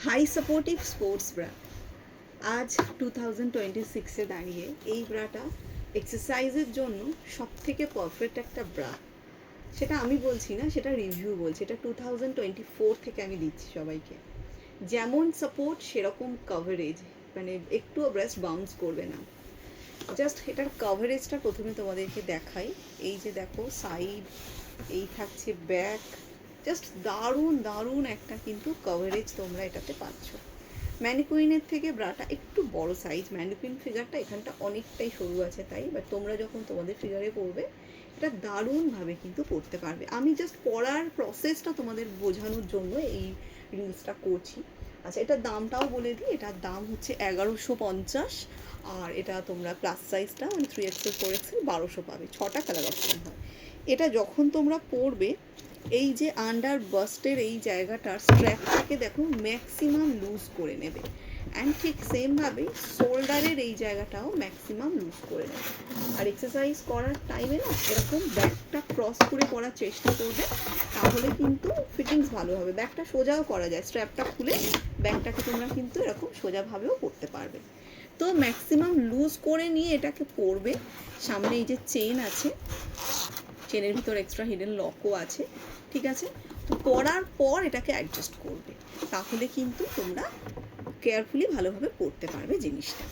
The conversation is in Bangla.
High supportive sports bra. আজ 2026-এ দাঁড়িয়ে এই ব্রাটা এক্সারসাইজের জন্য সব থেকে পারফেক্ট একটা ব্রা। সেটা আমি বলছি না, সেটা রিভিউ বলছি। এটা 2024 থেকে আমি দিচ্ছি সবাইকে। যেমন সাপোর্ট সেরকম কভারেজ, মানে একটুও ব্রেস্ট বাউন্স করবে না। জাস্ট এটার কভারেজটা প্রথমে তোমাদেরকে দেখাই। এই যে দেখো সাইড, এই থাকছে ব্যাক, জাস্ট দারুণ দারুণ একটা কিন্তু কভারেজ তোমরা এটাতে পাচ্ছ। ম্যানিকুইনের থেকে ব্রাটা একটু বড় সাইজ, ম্যানিকুইন ফিগারটা এখানটা অনেকটাই সরু আছে তাই, বাট তোমরা যখন তোমাদের ফিগারে পরবে এটা দারুণভাবে কিন্তু পরতে পারবে। আমি জাস্ট পরার প্রসেসটা তোমাদের বোঝানোর জন্য এই রিলসটা করছি। আচ্ছা, এটার দামটাও বলে দিই। এটার দাম হচ্ছে 1150, আর এটা তোমরা প্লাস সাইজটা মানে 3XL 4XL 1200 পাবে। 6টা কালার অপশন হয়। এটা যখন তোমরা পরবে, এই যে আন্ডার বাস্টের এই জায়গাটার স্ট্র্যাপটাকে দেখো ম্যাক্সিমাম লুজ করে নেবে, অ্যান্ড ঠিক সেমভাবে শোল্ডারের এই জায়গাটাও ম্যাক্সিমাম লুজ করে নেবে। আর এক্সারসাইজ করার টাইমে না এরকম ব্যাকটা ক্রস করে করার চেষ্টা করবে, তাহলে কিন্তু ফিটিংস ভালো হবে। ব্যাকটা সোজাও করা যায়, স্ট্র্যাপটা খুলে ব্যাকটাকে তোমরা কিন্তু এরকম সোজাভাবেও করতে পারবে। তো ম্যাক্সিমাম লুজ করে নিয়ে এটাকে পরবে। সামনে এই যে চেন আছে, চেনের ভিতর এক্সট্রা হিডেন লকও আছে, ঠিক আছে? তো পরার পর এটাকে অ্যাডজাস্ট করবে, তাহলে কিন্তু তোমরা কেয়ারফুলি ভালোভাবে পরতে পারবে জিনিসটা।